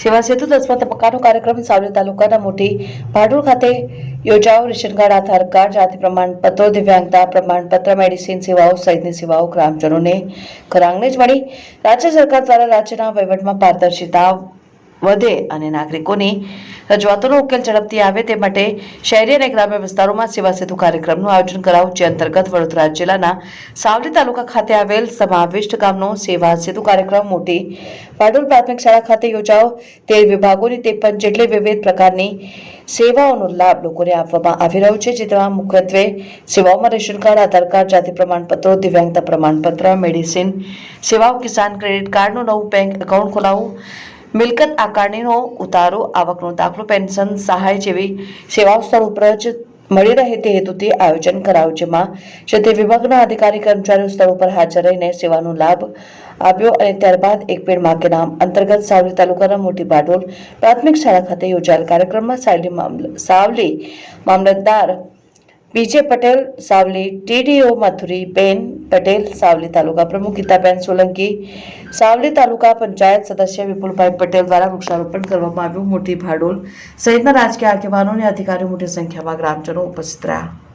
સેવા સેતુ 10મા તબક્કાનો કાર્યક્રમ સાવલી તાલુકાના મોટી ભાડોળ ખાતે યોજાયો। રેશન કાર્ડ, આધાર કાર્ડ, જાતિ પ્રમાણપત્રો, દિવ્યાંગતા પ્રમાણપત્ર, મેડિસિન સેવાઓ સહિતની સેવાઓ ગ્રામજનોને ઘર આંગણે જ મળી। રાજ્ય સરકાર દ્વારા રાજ્યના વહીવટમાં પારદર્શિતા વધે અને નાગરિકોની રજૂઆતોનો ઉકેલ ઝડપથી આવે તે માટે શહેરી અને ગ્રામ્ય વિસ્તારોમાં સેવા સેતુ કાર્યક્રમનું આયોજન કરાયું, જે અંતર્ગત વડોદરા જિલ્લાના સાવલી તાલુકા ખાતે આવેલ સમાવિષ્ટ ગામનો સેવા સેતુ કાર્યક્રમ મોટી ભાડોળ પ્રાથમિક શાળા ખાતે યોજાયો। 13 વિભાગોની 53 જેટલી વિવિધ પ્રકારની સેવાઓનો લાભ લોકોને આપવામાં આવી રહ્યો છે, જેમાં મુખ્યત્વે સેવાઓમાં રેશન કાર્ડ, આધાર કાર્ડ, જાતિ પ્રમાણપત્રો, દિવ્યાંગતા પ્રમાણપત્ર, મેડિસિન સેવાઓ, કિસાન ક્રેડિટ કાર્ડનું નવું બેંક એકાઉન્ટ ખોલાવવું, મિલકત આકારણીનો ઉતારો, આવકનો દાખલો, પેન્શન સહાય જેવી સેવાઓ સ્થળ ઉપર જ મળી રહે તે હેતુથી આયોજન કરાયું, જેમાં તે વિભાગના અધિકારી કર્મચારીઓ સ્થળ ઉપર હાજર રહીને સેવાનો લાભ આપ્યો અને ત્યારબાદ એક પેડ માં કે નામ અંતર્ગત સાવલી તાલુકાના મોટી ભાડોળ પ્રાથમિક શાળા ખાતે યોજાયેલ કાર્યક્રમમાં સાવલી મામલતદાર બીજે પટેલ, સાવલી ટીડીઓ મથુરીબેન પટેલ, સાવલી તાલુકા પ્રમુખ ગીતાબેન સોલંકી, સાવલી તાલુકા પંચાયત સદસ્ય વિપુલભાઈ પટેલ દ્વારા વૃક્ષારોપણ કરવામાં આવ્યું। મોટી ભાડોળ સહિતના રાજકીય આગેવાનો અને અધિકારીઓ મોટી સંખ્યામાં ગ્રામજનો ઉપસ્થિત રહ્યા।